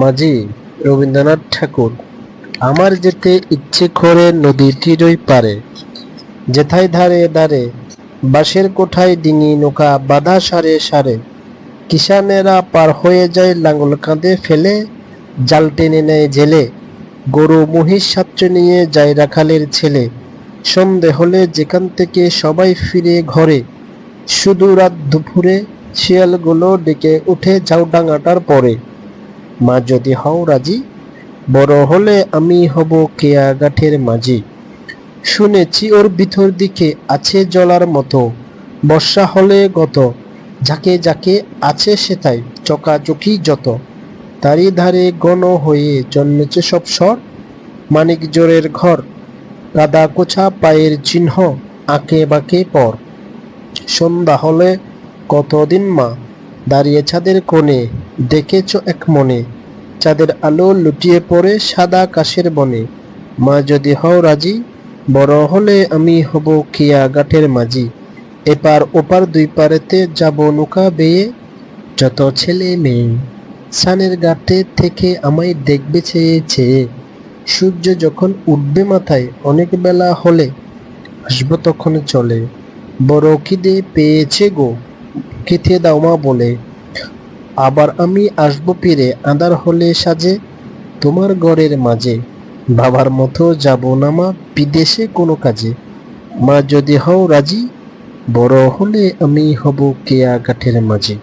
মাঝি রবীন্দ্রনাথ ঠাকুর। আমার যেতে ইচ্ছে করে নদীর তীরই পারে, যেথায় ধারে ধারে বাঁশের কোঠায় ডিঙি নৌকা বাঁধা সারে সারে। কিষানেরা পার হয়ে যায় লাঙল কাঁধে ফেলে, জাল টেনে নেয় জেলে। গরু মহিষ সাথে নিয়ে যায় রাখালের ছেলে। সন্ধে হলে যেখান থেকে সবাই ফিরে ঘরে, শুধু রাত দুপুরে শিয়ালগুলো ডেকে উঠে ঝাউডাঙাটার পরে। মা যদি হও রাজি, বড় হলে আমি হব কেয়া গাঠের মাঝি। শুনেছি ওর ভিতর দিকে আছে জলার মতো, বর্ষা হলে গত ঝাঁকে ঝাঁকে আছে সেথায় চকাচকি যত। তারই ধারে ঘন হয়ে জন্মেছে সব স্বর, মানিক জোরের ঘর, কাদা কোছা পায়ের চিহ্ন আঁকে বাঁকে পর। সন্ধ্যা হলে কতদিন মা দাঁড়িয়ে ছাদের কোণে, দেখেছ এক মনে চাঁদের আলো লুটিয়ে পড়ে সাদা কাশের বনে। মা যদি হও রাজি, বড় হলে আমি হব কিয়া গাঠের মাঝি। এপার ওপার দুই পারেতে যাব নৌকা বেয়ে, যত ছেলে মেয়ে সানের ঘাটে থেকে আমায় দেখবে চেয়ে চেয়ে। সূর্য যখন উঠবে মাথায় অনেক বেলা হলে, আসবো তখন চলে। বড় খিদে পেয়েছে গো, খেতে দাও মা বলে। আবার আমি আসবো ফিরে আঁধার হলে সাজে, তোমার ঘরের মাঝে। বাবার মতো যাব না মা বিদেশে কোনো কাজে। মা যদি হও রাজি, বড় হলে আমি হব কেয়া গাঠের মাঝি।